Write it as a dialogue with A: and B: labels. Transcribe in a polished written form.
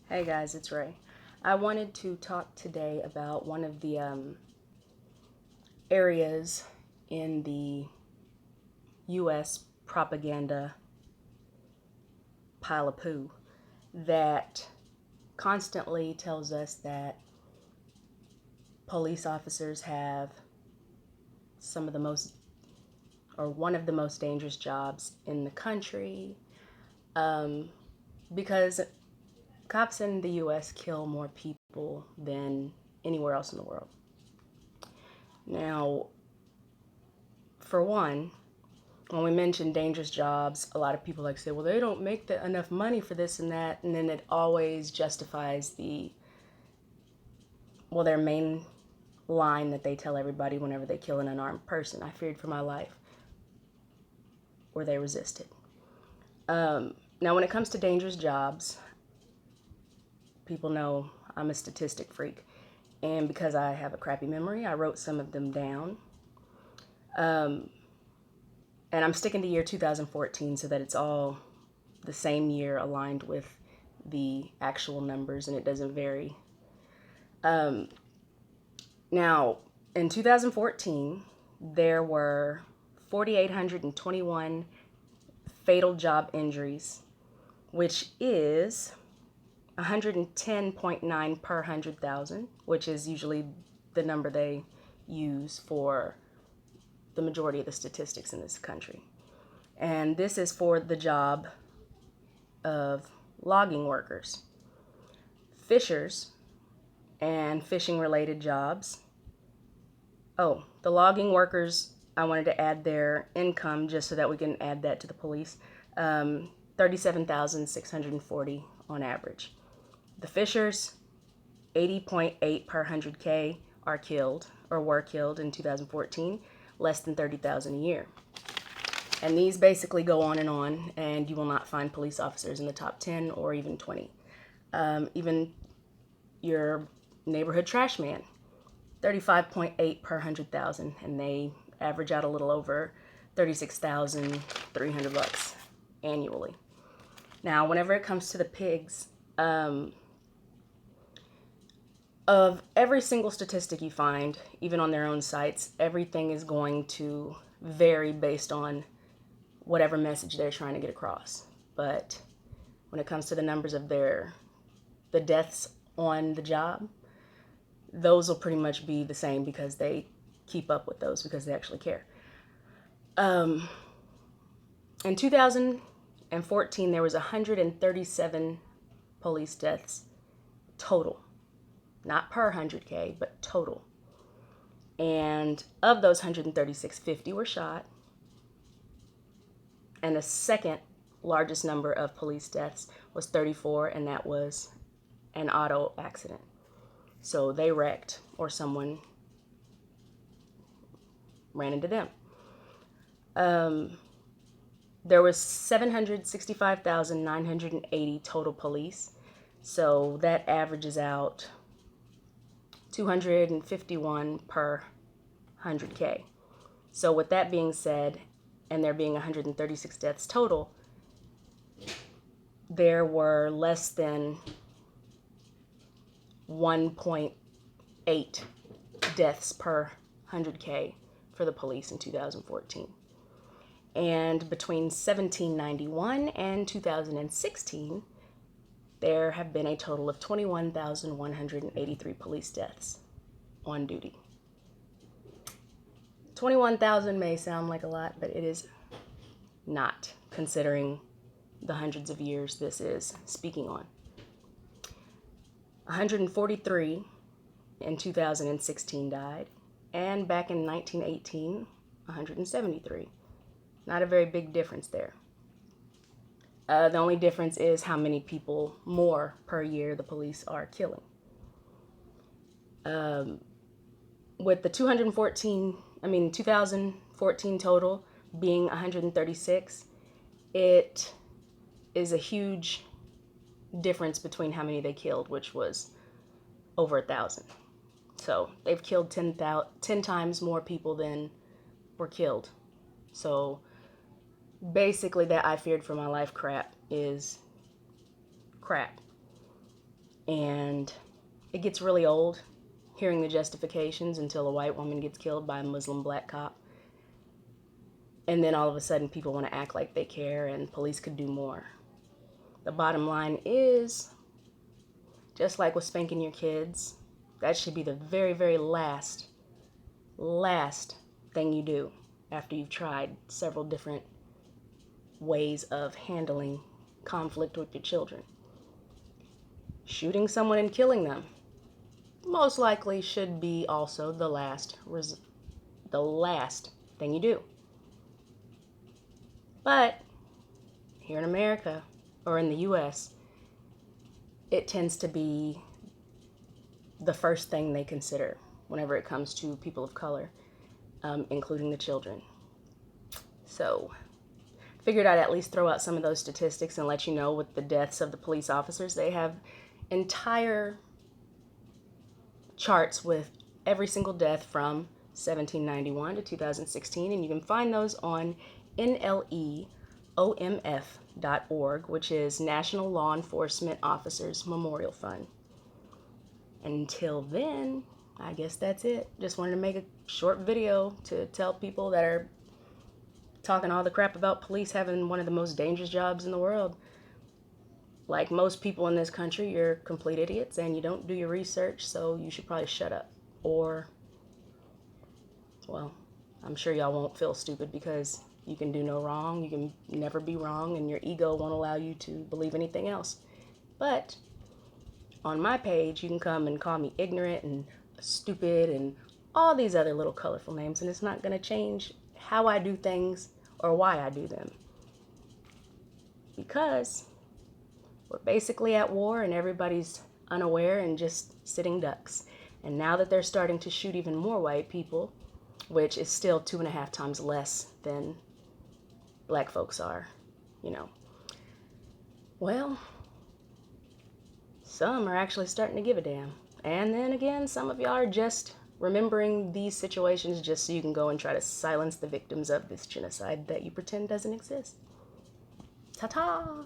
A: Hey guys, it's Ray. I wanted to talk today about one of the areas in the U.S. propaganda pile of poo that constantly tells us that police officers have some of the most, or one of the most dangerous jobs in the country, because cops in the U.S. kill more people than anywhere else in the world. Now, for one, when we mention dangerous jobs, a lot of people like say, well, they don't make enough money for this and that, and then it always justifies their main line that they tell everybody whenever they kill an unarmed person. I feared for my life, or they resisted. Now, when it comes to dangerous jobs, people know I'm a statistic freak, and because I have a crappy memory, I wrote some of them down. And I'm sticking to year 2014 so that it's all the same year aligned with the actual numbers and it doesn't vary. Now, in 2014, there were 4,821 fatal job injuries, which is 110.9 per 100,000, which is usually the number they use for the majority of the statistics in this country. And this is for the job of logging workers, fishers, and fishing related jobs. Oh, the logging workers, I wanted to add their income just so that we can add that to the police. 37,640 on average. The fishers, 80.8 per 100K are killed or were killed in 2014, less than 30,000 a year. And these basically go on, and you will not find police officers in the top 10 or even 20. Even your neighborhood trash man, 35.8 per 100,000, and they average out a little over $36,300 annually. Now, whenever it comes to the pigs, of every single statistic you find, even on their own sites, everything is going to vary based on whatever message they're trying to get across. But when it comes to the numbers of the deaths on the job, those will pretty much be the same because they keep up with those because they actually care. In 2014, there was 137 police deaths total. Not per 100K, but total. And of those 136, 50 were shot. And the second largest number of police deaths was 34, and that was an auto accident. So they wrecked or someone ran into them. There was 765,980 total police. So that averages out 251 per 100K. So with that being said, and there being 136 deaths total, there were less than 1.8 deaths per 100K for the police in 2014. And between 1791 and 2016, there have been a total of 21,183 police deaths on duty. 21,000 may sound like a lot, but it is not, considering the hundreds of years this is speaking on. 143 in 2016 died, and back in 1918, 173. Not a very big difference there. The only difference is how many people more per year the police are killing. With the 2014 total being 136, it is a huge difference between how many they killed, which was over 1,000. So they've killed 10 times more people than were killed. So basically, that I feared for my life crap is crap. And it gets really old hearing the justifications until a white woman gets killed by a Muslim black cop. And then all of a sudden people want to act like they care and police could do more. The bottom line is, just like with spanking your kids, that should be the very, very last thing you do after you've tried several different ways of handling conflict with your children. Shooting someone and killing them most likely should be also the last thing you do. But here in America, or in the US, it tends to be the first thing they consider whenever it comes to people of color, including the children. So, figured I'd at least throw out some of those statistics and let you know with the deaths of the police officers. They have entire charts with every single death from 1791 to 2016, and you can find those on NLEOMF.org, which is National Law Enforcement Officers Memorial Fund. Until then, I guess that's it. Just wanted to make a short video to tell people that are talking all the crap about police having one of the most dangerous jobs in the world. Like most people in this country, you're complete idiots and you don't do your research, so you should probably shut up. Or, well, I'm sure y'all won't feel stupid because you can do no wrong, you can never be wrong, and your ego won't allow you to believe anything else. But on my page, you can come and call me ignorant and stupid and all these other little colorful names, and it's not going to change how I do things or why I do them. Because we're basically at war and everybody's unaware and just sitting ducks. And now that they're starting to shoot even more white people, which is still 2.5 times less than black folks are, well, some are actually starting to give a damn. And then again, some of y'all are just remembering these situations just so you can go and try to silence the victims of this genocide that you pretend doesn't exist. Ta-ta!